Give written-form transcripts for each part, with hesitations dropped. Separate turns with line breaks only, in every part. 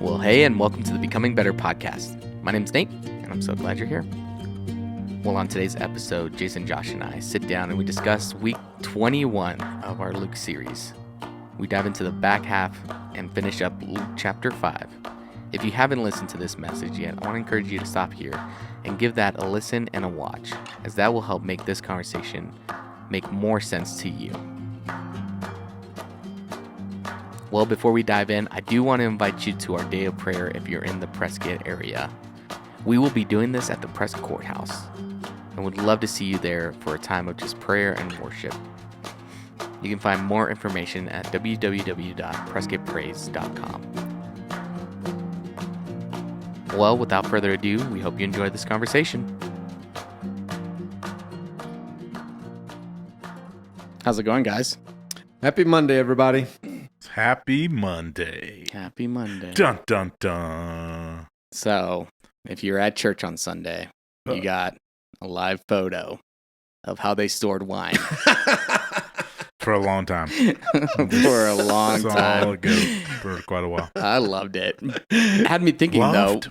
Well, hey, and welcome to the Becoming Better podcast. My name's Nate, and I'm so glad you're here. Well, on today's episode, Jason, Josh, and I sit down and we discuss week 21 of our Luke series. We dive into the back half and finish up Luke chapter 5. If you haven't listened to this message yet, I want to encourage you to stop here and give that a listen and a watch, as that will help make this conversation make more sense to you. Well, before we dive in, I do want to invite you to our day of prayer if you're in the Prescott area. We will be doing this at the Prescott Courthouse, and would love to see you there for a time of just prayer and worship. You can find more information at www.prescottpraise.com. Well, without further ado, we hope you enjoy this conversation. How's it going, guys?
Happy Monday, everybody.
Happy Monday.
Happy Monday.
Dun, dun, dun.
So, if you're at church on Sunday, you got a live photo of how they stored wine.
For a long time.
For a long time.
Ago, for quite a while.
I loved it. It had me thinking, though,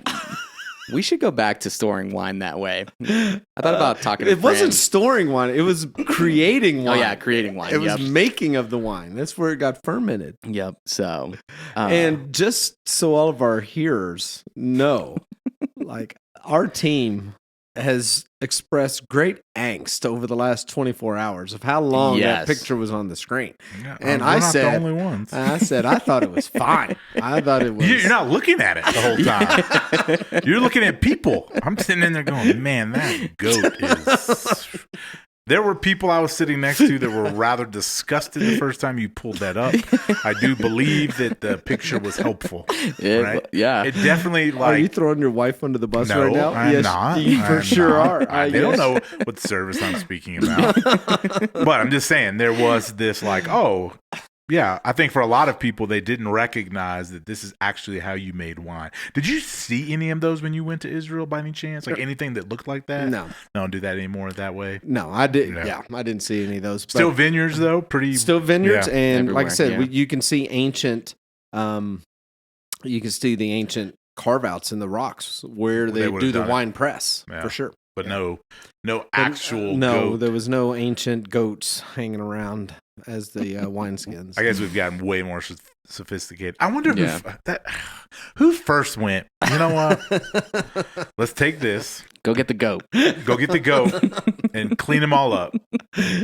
we should go back to storing wine that way. I thought about talking to
It wasn't storing wine. It was creating wine.
Oh, yeah, creating wine.
It was making of the wine. That's where it got fermented.
Yep. So,
and just so all of our hearers know, like, our team has expressed great angst over the last 24 hours of how long that picture was on the screen.
Yeah,
and
we're
I
not
said,
the only ones.
I said, I thought it was fine. I thought it was.
You're not looking at it the whole time. You're looking at people. I'm sitting in there going, man, that goat is... There were people I was sitting next to that were rather disgusted the first time you pulled that up. I do believe that the picture was helpful. Right?
Yeah.
It definitely, like...
Are you throwing your wife under the bus right now?
I'm not.
You for sure are.
They don't know what service I'm speaking about. But I'm just saying, there was this like, oh... Yeah, I think for a lot of people, they didn't recognize that this is actually how you made wine. Did you see any of those when you went to Israel by any chance? Like anything that looked like that?
No.
Don't do that anymore that way?
No, I didn't. Yeah, I didn't see any of those.
Still vineyards, though? Still
vineyards. And
everywhere,
like I said, you can see ancient, you can see the ancient carve-outs in the rocks where they do the wine press, for sure.
But no actual
No,
goat.
there was no ancient goats hanging around as the wineskins.
I guess we've gotten way more sophisticated. I wonder who first went, you know what? Let's take this.
Go get the goat.
Go get the goat and clean them all up.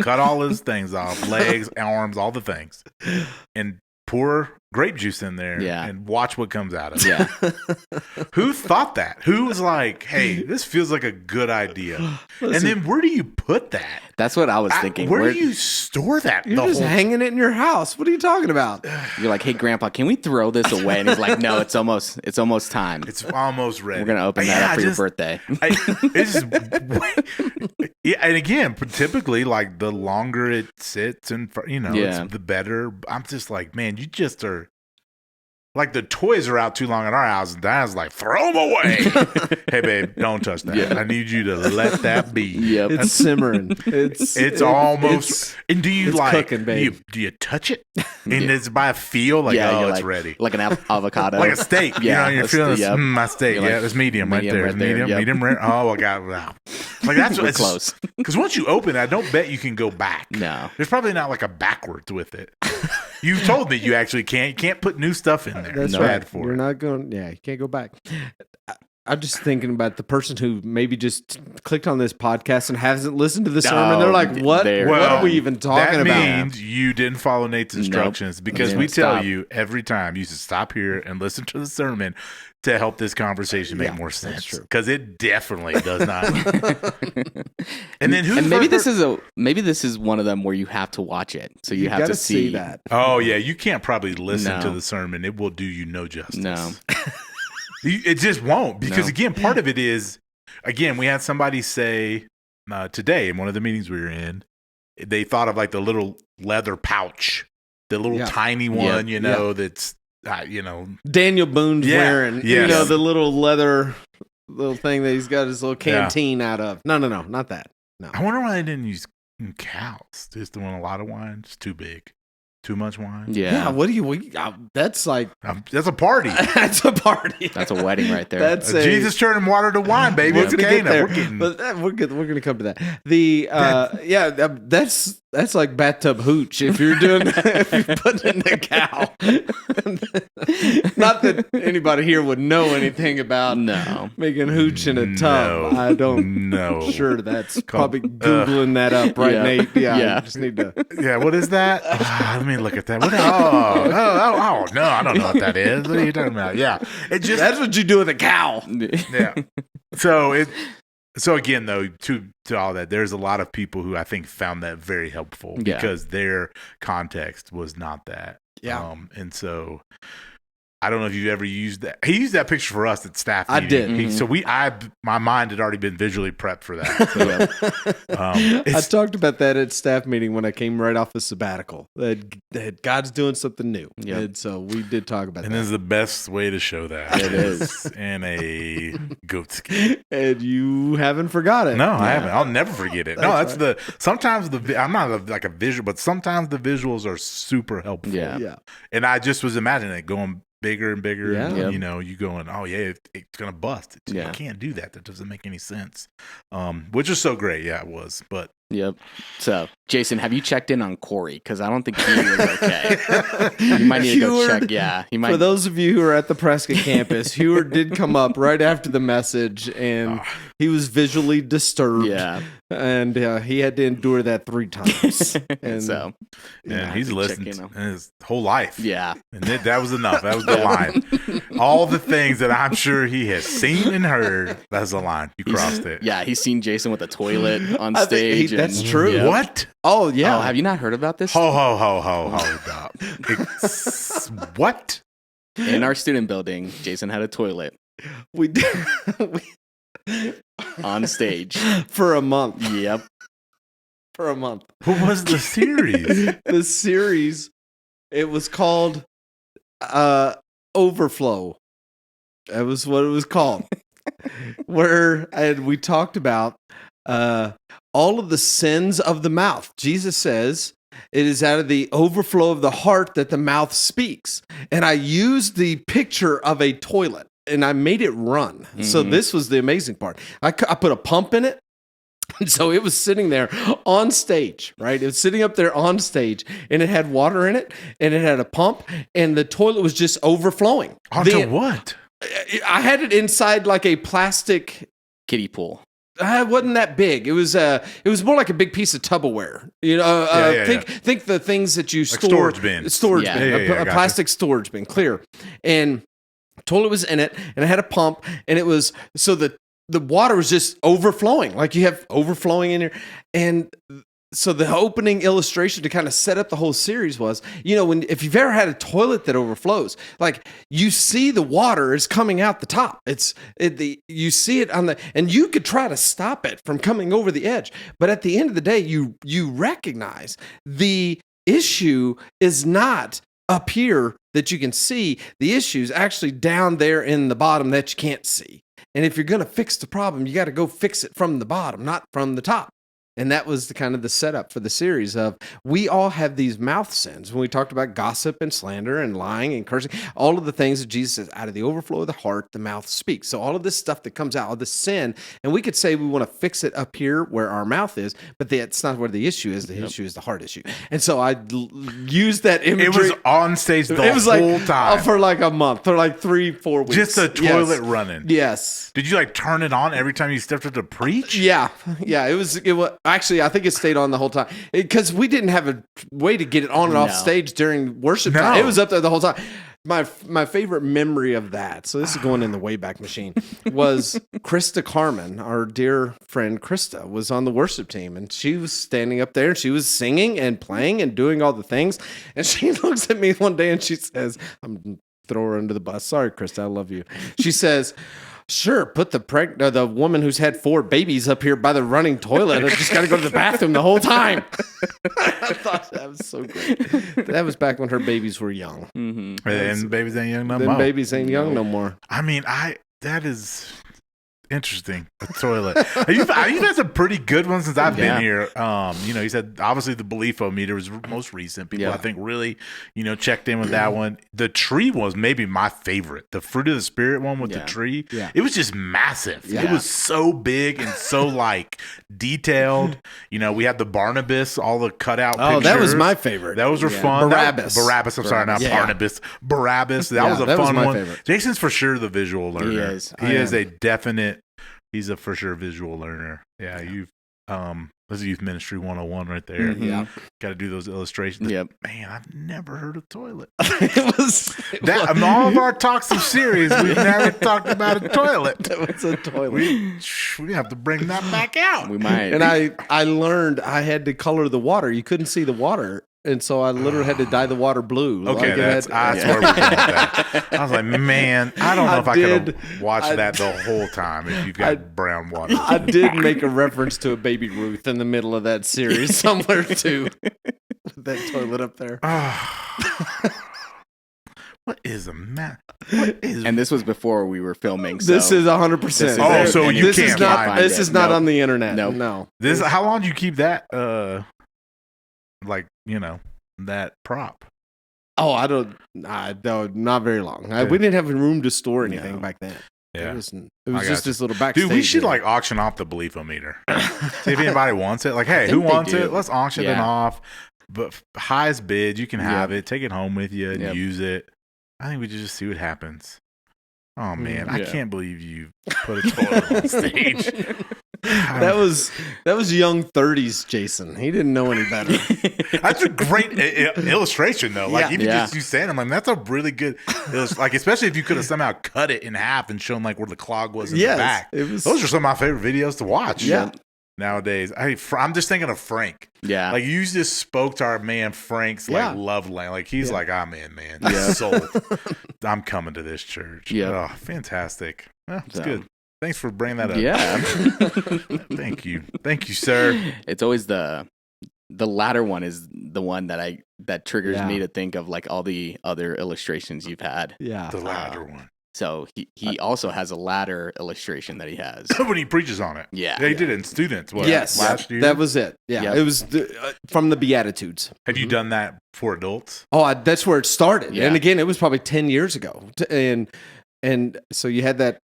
Cut all his things off, legs, arms, all the things. And pour grape juice in there and watch what comes out of it.
Yeah.
Who thought that? Who was like, hey, this feels like a good idea? And then where do you put that?
That's what I was thinking.
Where do you store that?
You're just hanging it in your house. What are you talking about?
You're like, hey, Grandpa, can we throw this away? And he's like, no, it's almost time.
It's almost ready.
We're going to open that up for your birthday.
And again, typically, like, the longer it sits and, it's the better. I'm just like, man, you just are. Like, the toys are out too long in our house, and Dad's like, throw them away. Hey, babe, don't touch that. Yeah. I need you to let that be.
Yep.
It's simmering.
It's almost. And do you
cooking, babe.
Do you touch it? And it's by a feel, like, it's ready.
Like an avocado.
Like a steak. You're feeling my steak.
You're
it's medium right there. Medium rare. Oh, I got wow. Like, that's
We're close.
Because once you open it, I don't bet you can go back.
No.
There's probably not like a backwards with it. You told me you actually can't. You can't put new stuff in there.
That's right. You're not going. Yeah, you can't go back. I'm just thinking about the person who maybe just clicked on this podcast and hasn't listened to the sermon. They're like, "What? What are we even talking about?"
That means you didn't follow Nate's instructions because we tell you every time you should stop here and listen to the sermon to help this conversation make more sense. Because it definitely does not. And then
maybe this is one of them where you have to watch it, so you have to see
that.
Oh yeah, you can't probably listen to the sermon; it will do you no justice.
No,
it just won't. Because again, part of it is we had somebody say today in one of the meetings we were in, they thought of like the little leather pouch, the little tiny one, that's.
Daniel Boone's wearing, the little leather little thing that he's got his little canteen out of. No, not that. No.
I wonder why they didn't use cows. Just doing a lot of wine. It's too big. Too much wine.
Yeah.
What do you? That's like
That's a party.
that's a party.
That's a wedding right there.
That's
Jesus turning water to wine, baby.
We're
It's
gonna get
Cana.
there.
We're getting.
But we're gonna come to that. That's like bathtub hooch. If you're doing that, if you're putting in a cow. Not that anybody here would know anything about making hooch in a tub.
No.
I don't.
No.
Sure, that's probably googling that up, right, Nate? Yeah. I just need to.
Yeah, what is that? Let me look at that. No, I don't know what that is. What are you talking about? Yeah,
that's what you do with a cow.
Yeah. So again, though, to all that, there's a lot of people who I think found that very helpful because their context was not that.
Yeah.
And so I don't know if you ever used that. He used that picture for us at staff meeting.
I did.
My mind had already been visually prepped for that. So,
I talked about that at staff meeting when I came right off a sabbatical. That God's doing something new.
Yeah.
And so we did talk about that.
And this is the best way to show that.
It is.
In a goat skin.
And you haven't forgot it.
No, I haven't. I'll never forget it. Sometimes I'm not like a visual, but sometimes the visuals are super helpful.
Yeah.
And I just was imagining it going bigger and bigger.
Yeah.
And, you going, oh, yeah, it's going to bust. You
Yeah.
can't do that. That doesn't make any sense. Which is so great. Yeah, it was. But
Yep. So, Jason, have you checked in on Corey? Because I don't think he was okay. You might need to go check. Yeah. He might.
For those of you who are at the Prescott campus, Heward did come up right after the message, and he was visually disturbed.
Yeah.
And he had to endure that 3 times. And
So,
and he's
to
listened
check in on-
his whole life.
yeah.
And that was enough. That was the line. All the things that I'm sure he has seen and heard, that's the line. You crossed it.
Yeah. He's seen Jason with a toilet on
I think
stage.
that's true.
Yeah.
What?
Oh, yeah.
Oh, have you not heard about this?
Ho, ho, ho, ho, ho. What?
In our student building, Jason had a toilet
We did.
on stage.
For a month.
Yep.
For a month.
What was the series?
The series, it was called Overflow. That was what it was called. We talked about all of the sins of the mouth. Jesus says it is out of the overflow of the heart that the mouth speaks. And I used the picture of a toilet and I made it run. Mm-hmm. So this was the amazing part. I put a pump in it. And so it was sitting there on stage, right? It was sitting up there on stage, and it had water in it, and it had a pump, and the toilet was just overflowing.
Onto what?
I had it inside like a plastic
kiddie pool.
It wasn't that big. It was more like a big piece of Tupperware. Think the things that you store.
Storage bin.
Storage bin. A plastic storage bin, clear. And toilet was in it, and it had a pump, and it was so the water was just overflowing, like you have overflowing in here. And so the opening illustration to kind of set up the whole series was, if you've ever had a toilet that overflows, like you see the water is coming out the top. You see it and you could try to stop it from coming over the edge. But at the end of the day, you recognize the issue is not up here that you can see. The issue is actually down there in the bottom that you can't see. And if you're going to fix the problem, you got to go fix it from the bottom, not from the top. And that was the setup for the series of we all have these mouth sins. When we talked about gossip and slander and lying and cursing, all of the things that Jesus says, out of the overflow of the heart, the mouth speaks. So all of this stuff that comes out, all the sin, and we could say we want to fix it up here where our mouth is, but that's not where the issue is. The issue is the heart issue. And so I used that imagery.
It was on stage the whole time.
For like a month, or like 3-4 weeks.
Just a toilet running.
Yes.
Did you turn it on every time you stepped up to preach?
Yeah. It was actually, I think it stayed on the whole time because we didn't have a way to get it on and off stage during worship time. It was up there the whole time. My favorite memory of that, so this is going in the Wayback Machine, was Krista Carmen, our dear friend Krista, was on the worship team, and she was standing up there, and she was singing and playing and doing all the things, and she looks at me one day, and she says, I'm throw her under the bus. Sorry, Krista, I love you. She says, sure, put the woman who's had 4 babies up here by the running toilet. I just got to go to the bathroom the whole time. I thought that was so great. That was back when her babies were young.
Mm-hmm. And babies ain't young no more.
Then babies ain't young no more.
I mean, Interesting. A toilet. You've had some pretty good ones since I've been here. You said obviously the belief-o-meter was most recent. People I think really, checked in with that one. The tree was maybe my favorite. The fruit of the spirit one with the tree. Yeah. It was just massive. Yeah. It was so big and so like detailed. We had the Barnabas, all the cutout pictures.
Oh, that was my favorite.
Those were fun.
Barabbas.
Barabbas. I'm sorry, not Barnabas. Barabbas. That was a fun one. Favorite. Jason's for sure the visual learner. He is a definite. He's a for sure visual learner. Yeah, this is Youth Ministry 101 right there.
Mm-hmm. Yeah.
Got to do those illustrations.
Yep.
Man, I've never heard of toilet.
It was
in all of our talks of series, we've never talked about a toilet.
It was a toilet.
We have to bring that back out.
We might.
And I learned I had to color the water. You couldn't see the water. And so I literally had to dye the water blue.
Okay, that's where we're going with that. I was like, man, I don't know if I could have watched that the whole time if you've got brown water.
I did make a reference to a baby Ruth in the middle of that series somewhere too. With that toilet up there.
What is a man?
And this was before we were filming. So
this is 100%.
Oh, so you can't find it.
This is not on the internet. No.
How long do you keep that? That prop.
Oh, I don't. Not very long. We didn't have room to store anything back then.
Yeah,
it was just this little backstage.
Dude, we should auction off the belief-o-meter. See if anybody wants it. Like, hey, who wants it? Let's auction it off. But highest bid, you can have it. Take it home with you and use it. I think we just see what happens. Oh man, I can't believe you put a toilet on stage.
That was young 30s Jason. He didn't know any better.
That's a great illustration, though. Like even just you saying, I'm like, that's a really good. Like especially if you could have somehow cut it in half and shown like where the clog was in the back. Those are some of my favorite videos to watch.
Yeah.
Nowadays, I'm just thinking of Frank.
Yeah,
like you just spoke to our man Frank's love language. Like he's like, I'm in, man. Yeah, sold. I'm coming to this church.
Yeah,
oh, fantastic. Well, it's good. Thanks for bringing that up.
Yeah,
thank you, sir.
It's always the latter one is the one that triggers me to think of like all the other illustrations you've had.
Yeah,
the latter one.
So he also has a ladder illustration that he has
when he preaches on it.
Yeah,
he did it in Students.
Last year that was it. Yeah, it was from the Beatitudes.
Have you done that for adults?
Oh, that's where it started. Yeah. And again, it was probably 10 years ago. And so you had that.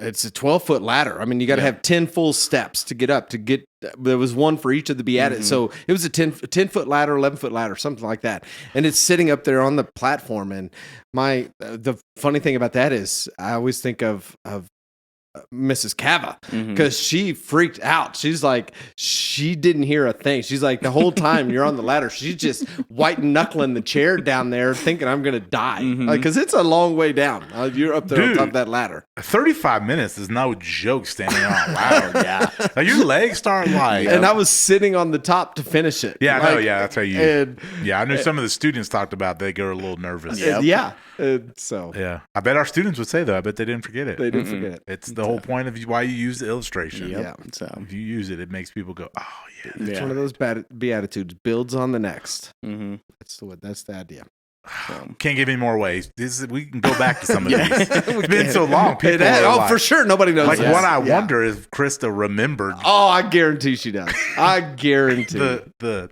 It's a 12-foot ladder. I mean, you got to have 10 full steps to get up. There was one for each of the Beatitudes. So it was a 10-foot ladder, 11-foot ladder, something like that. And it's sitting up there on the platform. And the funny thing about that is, I always think of Mrs. Cava because she freaked out. She's like, she didn't hear a thing. She's like, the whole time you're on the ladder, she's just white knuckling the chair down there, thinking I'm gonna die. Because it's a long way down. You're up there on top of that ladder.
35 minutes is no joke standing on a ladder. Yeah, like your legs start like.
And I was sitting on the top to finish it.
Yeah, I know. Yeah, that's how you. I know some of the students talked about they get a little nervous.
Yeah.
I bet our students would say that. I bet they didn't forget it.
They didn't forget it.
It's the whole point of why you use the illustration.
Yeah.
So
if you use it, it makes people go, "Oh yeah."
It's one of those Beatitudes. Builds on the next. That's the idea.
Can't give any more ways. We can go back to some of these. It's been so long. People
for sure. Nobody knows.
Like what I wonder is if Krista remembered.
Oh, I guarantee she does. I guarantee
the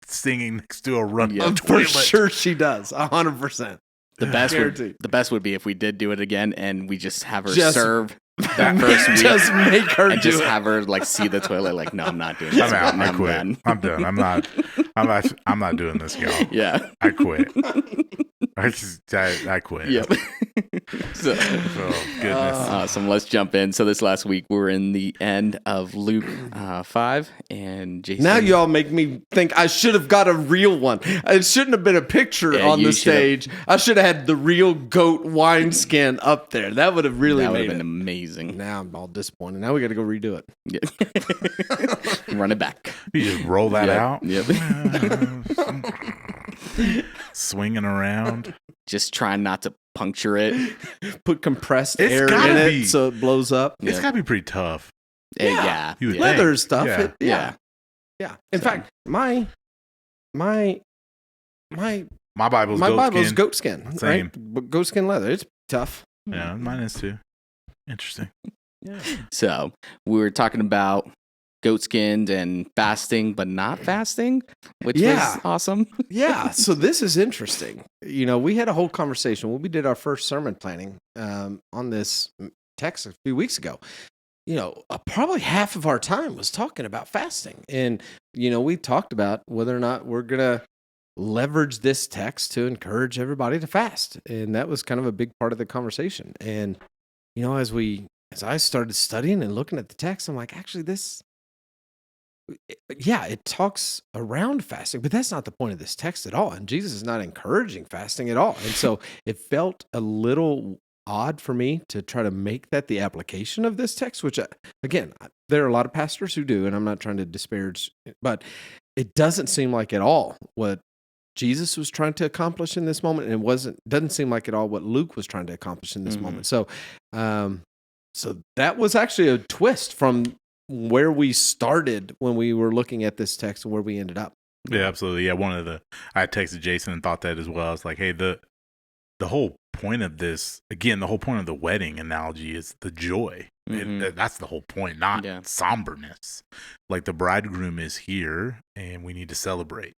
singing next to a run.
For sure, she does. 100%.
The best would be if we did do it again and we just have her serve that first week.
Just make her
and just have her like see the toilet. Like, no, I'm not doing this.
I'm out. I quit. I'm done. I'm not doing this, y'all.
Yeah,
I quit. I quit.
Yep. So,
goodness.
Awesome. Let's jump in. So this last week we were in the end of Luke 5, and Jason.
Now y'all make me think I should have got a real one. It shouldn't have been a picture on the stage. I should have had the real goat wineskin up there. That would have really been
amazing.
Now I'm all disappointed. Now we got to go redo it.
Yeah. Run it back.
You just roll that out.
Yep.
Swinging around.
Just trying not to puncture it.
Put compressed air in it so it blows up.
It's got to be pretty tough.
Yeah.
Leather stuff.
Yeah.
In fact, my
Bible's
goat skin.
Same.
Right? Goat skin leather. It's tough.
Yeah, mine is too. Interesting.
Yeah.
So we were talking about goat skinned and fasting, but not fasting, which was awesome.
Yeah. So this is interesting. We had a whole conversation when we did our first sermon planning on this text a few weeks ago. Probably half of our time was talking about fasting. And, we talked about whether or not we're going to leverage this text to encourage everybody to fast. And that was kind of a big part of the conversation. And, as I started studying and looking at the text, I'm like, actually, it talks around fasting, but that's not the point of this text at all. And Jesus is not encouraging fasting at all. And so it felt a little odd for me to try to make that the application of this text, which again, there are a lot of pastors who do, and I'm not trying to disparage, but it doesn't seem like at all what Jesus was trying to accomplish in this moment, and doesn't seem like at all what Luke was trying to accomplish in this moment. So, so that was actually a twist from where we started when we were looking at this text and where we ended up.
Yeah, absolutely. Yeah, I texted Jason and thought that as well. I was like, hey, the whole point of this, again, the whole point of the wedding analogy is the joy. That's the whole point, not somberness. Like the bridegroom is here and we need to celebrate,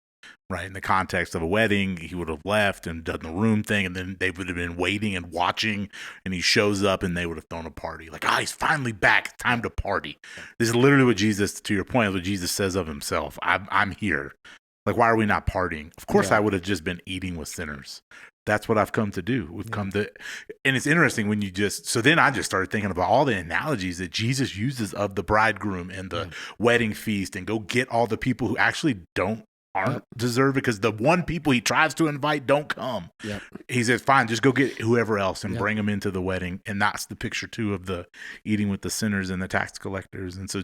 right? In the context of a wedding, he would have left and done the room thing, and then they would have been waiting and watching, and he shows up and they would have thrown a party. Like, he's finally back. It's time to party. This is literally what Jesus, to your point, is what Jesus says of himself. I'm here. Like, why are we not partying? Of course, I would have just been eating with sinners. That's what I've come to do. We've come to, and it's interesting when so then I just started thinking about all the analogies that Jesus uses of the bridegroom and the wedding feast, and go get all the people who actually aren't deserved, because the one people he tries to invite don't come. He says, fine, just go get whoever else and bring them into the wedding. And that's the picture too of the eating with the sinners and the tax collectors. And so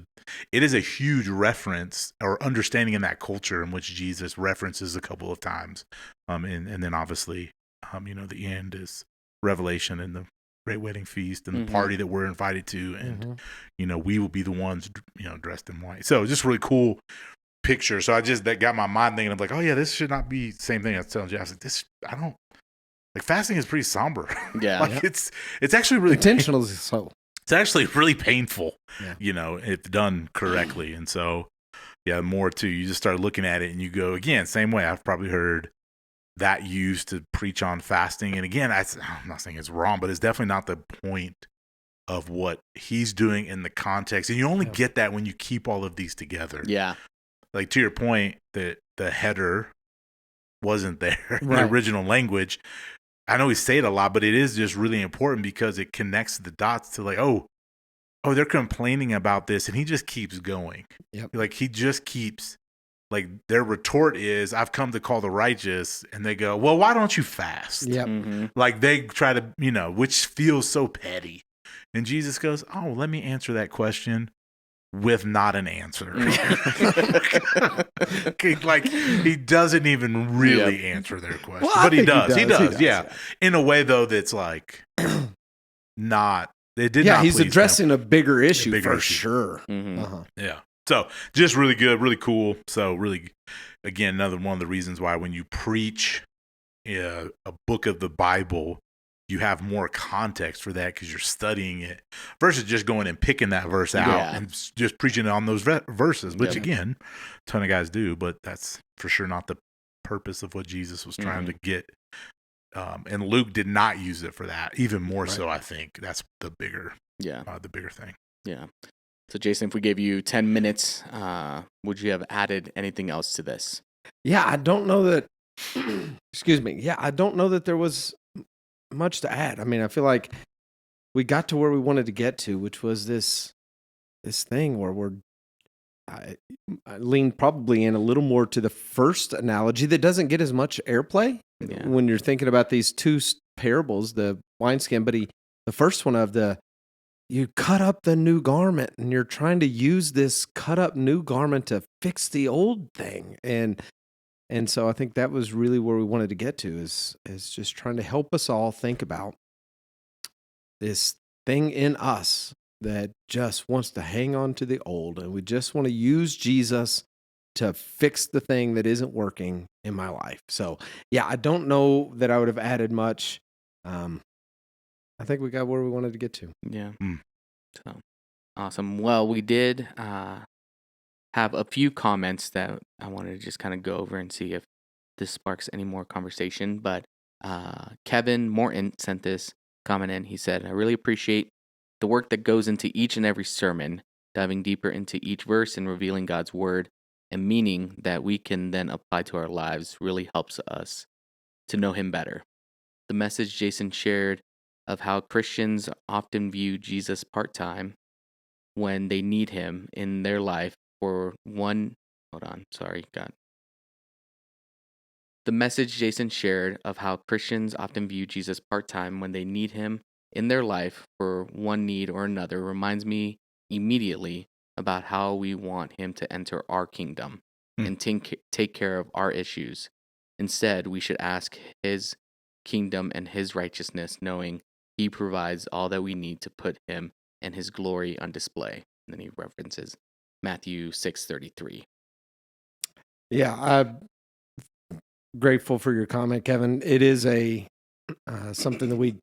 it is a huge reference or understanding in that culture in which Jesus references a couple of times. And then obviously, the end is Revelation and the great wedding feast and the party that we're invited to. And, we will be the ones, dressed in white. So just really cool picture. So that got my mind thinking, I'm like, oh yeah, this should not be the same thing I was telling you. I was like, fasting is pretty somber.
Yeah.
It's actually really
intentional. So
it's actually really painful, if done correctly. And so, more too, you just start looking at it and you go, again, same way. I've probably heard that used to preach on fasting. And again, I'm not saying it's wrong, but it's definitely not the point of what he's doing in the context. And you only get that when you keep all of these together.
Yeah.
Like, to your point, that the header wasn't there in the original language. I know we say it a lot, but it is just really important because it connects the dots to like, oh, they're complaining about this, and he just keeps going. Like, he just keeps, like, their retort is, I've come to call the righteous, and they go, well, why don't you fast? Like, they try to, which feels so petty. And Jesus goes, oh, let me answer that question with not an answer. Like, he doesn't even really answer their question.
Well,
but he does.
Yeah.
In a way, though, that's like not, it did not
he's
please
addressing
them.
a bigger issue
bigger
for
issue.
sure.
Yeah. So just really good, really cool. So really, again, another one of the reasons why when you preach a book of the Bible, you have more context for that because you're studying it versus just going and picking that verse out and just preaching on those verses, which again, a ton of guys do, but that's for sure not the purpose of what Jesus was trying to get. And Luke did not use it for that. Even more so, I think that's the bigger thing.
Yeah. So Jason, if we gave you 10 minutes, would you have added anything else to this?
Yeah, I don't know that, excuse me. Yeah, I don't know that there was much to add. I mean, I feel like we got to where we wanted to get to, which was this thing where I leaned probably in a little more to the first analogy that doesn't get as much airplay when you're thinking about these two parables, the wineskin, but the first one of you cut up the new garment, and you're trying to use this cut up new garment to fix the old thing. And so I think that was really where we wanted to get to is just trying to help us all think about this thing in us that just wants to hang on to the old, and we just want to use Jesus to fix the thing that isn't working in my life. So yeah, I don't know that I would have added much. I think we got where we wanted to get to.
Yeah. So awesome. Well, we did have a few comments that I wanted to just kind of go over and see if this sparks any more conversation. But Kevin Morton sent this comment in. He said, I really appreciate the work that goes into each and every sermon, diving deeper into each verse and revealing God's word and meaning that we can then apply to our lives really helps us to know him better. The message Jason shared of how Christians often view Jesus part-time when they need him in their life for one. Hold on, sorry, God. The message Jason shared of how Christians often view Jesus part-time when they need him in their life for one need or another reminds me immediately about how we want him to enter our kingdom and take care of our issues. Instead, we should ask his kingdom and his righteousness, knowing he provides all that we need to put him and his glory on display. And then he references Matthew 6:33.
Yeah, I'm grateful for your comment, Kevin. It is a something that we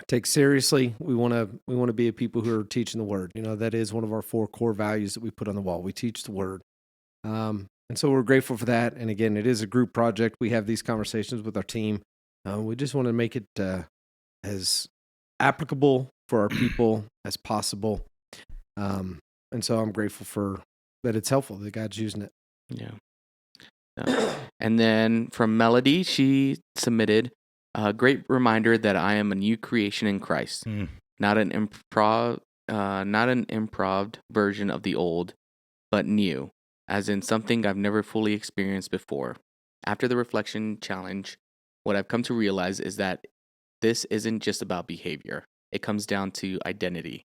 take seriously. We want to be a people who are teaching the word. That is one of our 4 core values that we put on the wall. We teach the word. And so we're grateful for that. And again, it is a group project. We have these conversations with our team. We just want to make it as applicable for our people as possible. And so I'm grateful for that. It's helpful that God's using it.
Yeah. And then from Melody, she submitted a great reminder that I am a new creation in Christ, not an improv version of the old, but new, as in something I've never fully experienced before. After the reflection challenge, what I've come to realize is that this isn't just about behavior. It comes down to identity.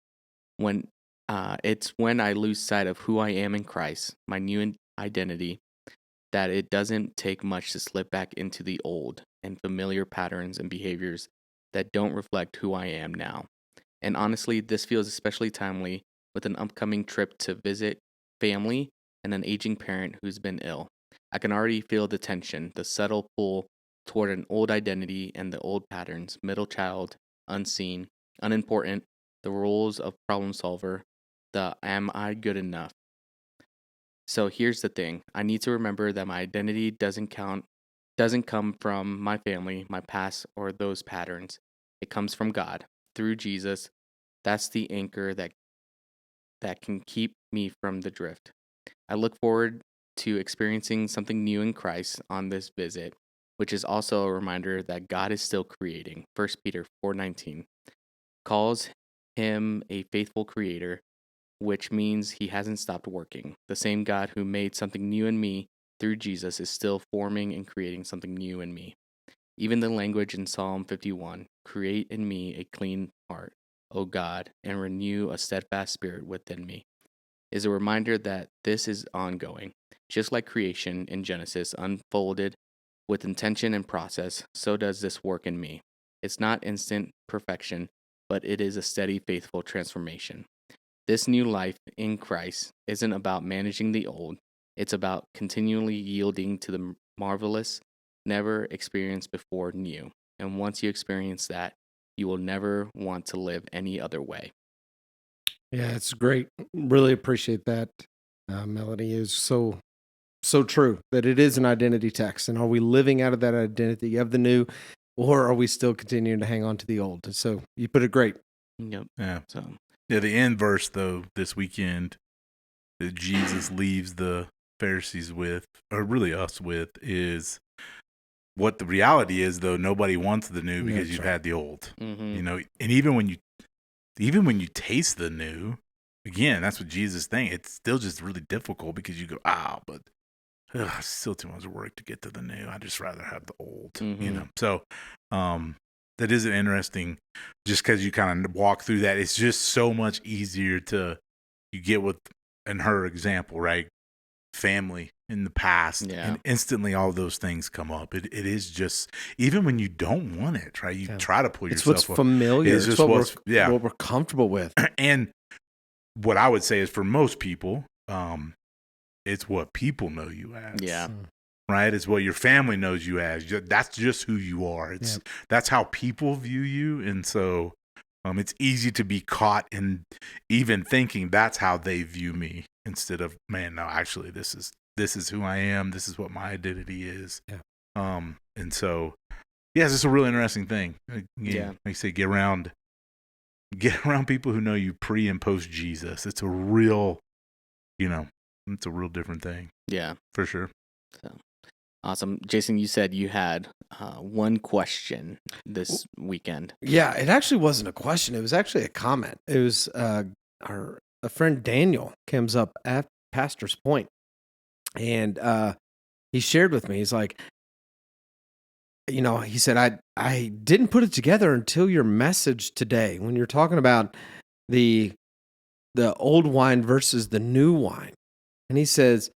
It's when I lose sight of who I am in Christ, my new identity, that it doesn't take much to slip back into the old and familiar patterns and behaviors that don't reflect who I am now. And honestly, this feels especially timely with an upcoming trip to visit family and an aging parent who's been ill. I can already feel the tension, the subtle pull toward an old identity and the old patterns, middle child, unseen, unimportant, the roles of problem solver, the am I good enough? So here's the thing. I need to remember that my identity doesn't come from my family, my past, or those patterns. It comes from God through Jesus. That's the anchor that can keep me from the drift. I look forward to experiencing something new in Christ on this visit, which is also a reminder that God is still creating. 1 Peter 4:19 calls him a faithful creator, which means he hasn't stopped working. The same God who made something new in me through Jesus is still forming and creating something new in me. Even the language in Psalm 51, create in me a clean heart, O God, and renew a steadfast spirit within me, is a reminder that this is ongoing. Just like creation in Genesis unfolded with intention and process, so does this work in me. It's not instant perfection, but it is a steady, faithful transformation. This new life in Christ isn't about managing the old. It's about continually yielding to the marvelous, never experienced before new. And once you experience that, you will never want to live any other way.
Yeah, it's great. Really appreciate that. Melody is so true that it is an identity text. And are we living out of that identity of the new, or are we still continuing to hang on to the old? So you put it great.
Yep.
Yeah.
So
Yeah, the end verse, though, this weekend that Jesus leaves the Pharisees with, or really us with, is what the reality is, though. Nobody wants the new because you've had the old.
mm-hmm.
And even when you taste the new, again, that's what Jesus is saying. It's still just really difficult because you go, but it's still too much work to get to the new. I'd just rather have the old, So, that is an interesting, just because you kind of walk through that, it's just so much easier you get with, in her example, right? Family in the past, and instantly all those things come up. It is just, even when you don't want it, right? You try to pull yourself up.
It's what's familiar. It's just what we're comfortable with.
And what I would say is, for most people, it's what people know you as.
Yeah.
Right? It's what your family knows you as. That's just who you are. That's how people view you. And so It's easy to be caught in even thinking that's how they view me instead of, man, no, actually, this is who I am. This is what my identity is.
Yeah.
And so, yeah, it's just a really interesting thing.
Yeah.
Like you say, get around people who know you pre and post Jesus. It's a real, it's a real different thing.
Yeah.
For sure.
So awesome. Jason, you said you had one question this weekend.
Yeah, it actually wasn't a question. It was actually a comment. It was a friend Daniel comes up at Pastor's Point, and he shared with me. He's like, he said, I didn't put it together until your message today when you're talking about the old wine versus the new wine. And he says,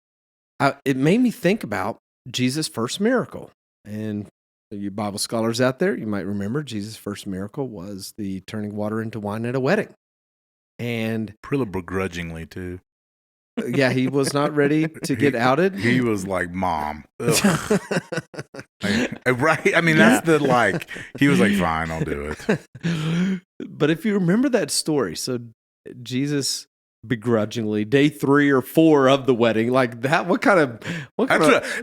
it made me think about Jesus' first miracle. And you Bible scholars out there, you might remember Jesus' first miracle was the turning water into wine at a wedding. And
pretty begrudgingly, too.
Yeah, he was not ready to get outed.
He was like, Mom. Right? I mean, that's he was like, fine, I'll do it.
But if you remember that story, so Jesus begrudgingly, day 3 or 4 of the wedding, like that,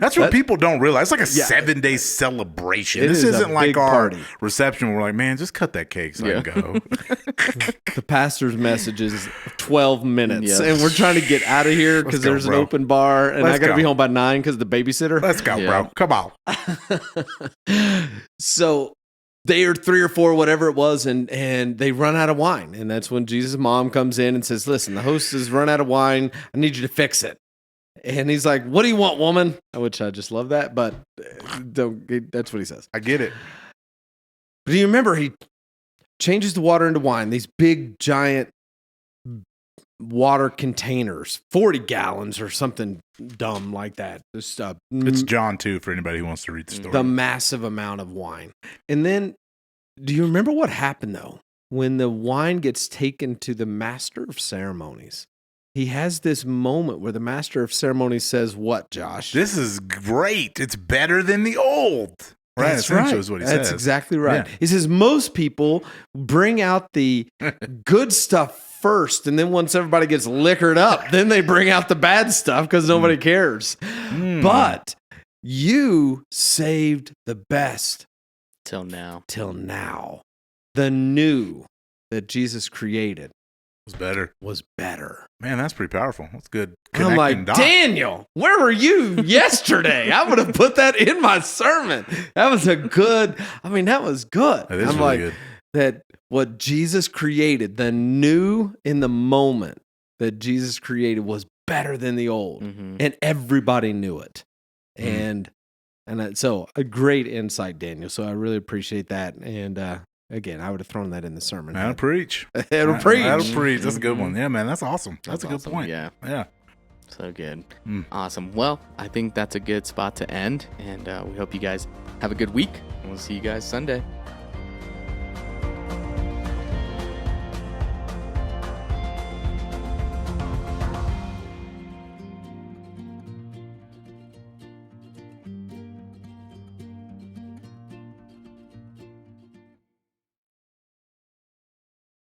that's what people don't realize. It's like a 7-day celebration. This isn't like our party reception. We're like, man, just cut that cake so I can go.
The pastor's message is 12 minutes, and we're trying to get out of here because there's an open bar, and I got to be home by 9 because the babysitter.
Let's go, bro. Come on.
So day 3 or 4, whatever it was, and they run out of wine. And that's when Jesus' mom comes in and says, listen, the host has run out of wine. I need you to fix it. And he's like, what do you want, woman? Which I just love that, but that's what he says.
I get it.
But do you remember he changes the water into wine, these big, giant water containers, 40 gallons or something dumb like that.
It's John 2 for anybody who wants to read the story.
The massive amount of wine. And then, do you remember what happened, though, when the wine gets taken to the master of ceremonies? He has this moment where the master of ceremonies says, what, Josh?
This is great. It's better than the old. Right,
that's right.
Is what he
That's
says.
exactly right.
Yeah.
He says most people bring out the good stuff first, and then once everybody gets liquored up, then they bring out the bad stuff because nobody cares. But you saved the best
till now.
The new that Jesus created
was better.
better.
Man, that's pretty powerful. That's good.
And I'm like, Daniel, where were you yesterday? I would have put that in my sermon. That was that was good.
That is
I'm
really
like,
good.
that what Jesus created, the new in the moment that Jesus created was better than the old.
Mm-hmm.
And everybody knew it. And so a great insight, Daniel. So I really appreciate that. And again, I would have thrown that in the sermon.
That'll preach.
That'll preach.
That's a good one. Yeah, man, that's awesome. That's a good point.
Yeah.
Yeah.
So good. Awesome. Well, I think that's a good spot to end. And we hope you guys have a good week. And we'll see you guys Sunday.